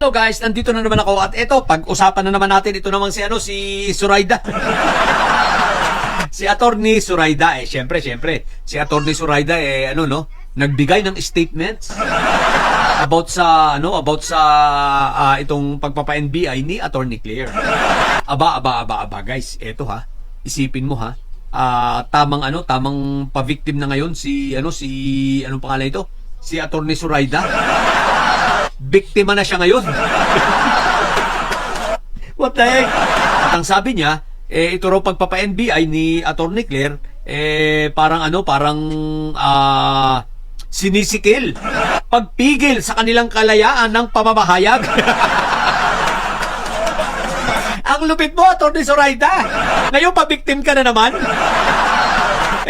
Hello guys, nandito na naman ako at eto, pag-usapan na naman natin ito namang si Suraida. Si Attorney Suraida syempre si Attorney Suraida nagbigay ng statements about sa itong pagpapa-NBI ni Attorney Claire. Aba guys, eto isipin mo tamang pa-victim na ngayon anong pangalan ito? Si Attorney Suraida. Biktima na siya ngayon. What the heck? At ang sabi niya, ito raw pagpapa-NBI ni Attorney Claire, parang sinisikil. Pagpigil sa kanilang kalayaan ng pamamahayag. Ang lupit mo, Attorney Suraida. Ngayon, pa-victim ka na naman.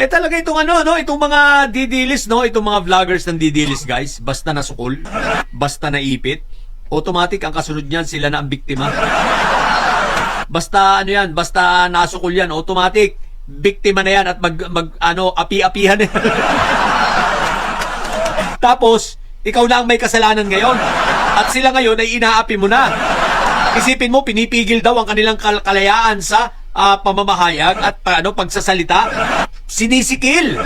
Talaga itong itong mga didilis, itong mga vloggers ng didilis, guys, basta nasukol, basta naipit, automatic ang kasunod niyan, sila na ang biktima. Basta basta nasukol yan, automatic biktima na yan at api-apihan. Tapos, ikaw na ang may kasalanan ngayon. At sila ngayon ay inaapi mo na. Isipin mo, pinipigil daw ang kanilang kalayaan sa pamamahayag at pagsasalita. Sinisikil,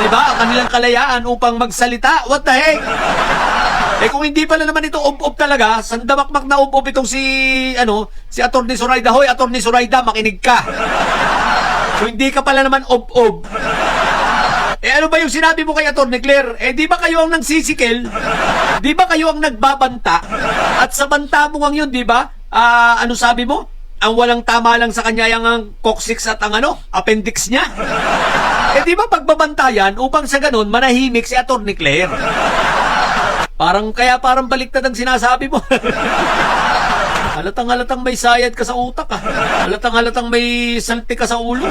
diba, ang kanilang kalayaan upang magsalita. What the heck? Kung hindi pala naman ito ob-ob talaga, sandamakmak na ob-ob itong si Attorney Suraida. Hoy, Attorney Suraida, makinig ka. Kung hindi ka pala naman ob-ob, ano ba yung sinabi mo kay Attorney Claire? Di ba kayo ang nagsisikil? Di ba kayo ang nagbabanta? At sa banta mo ang yun, di ba? Ano sabi mo? Ang walang tama lang sa kanya yung coccyx at ang appendix niya. Di ba pagbabantayan upang sa ganun manahimik si Attorney Claire? Parang baliktad ang sinasabi mo. Halatang may sayad ka sa utak Halatang may salti ka sa ulo.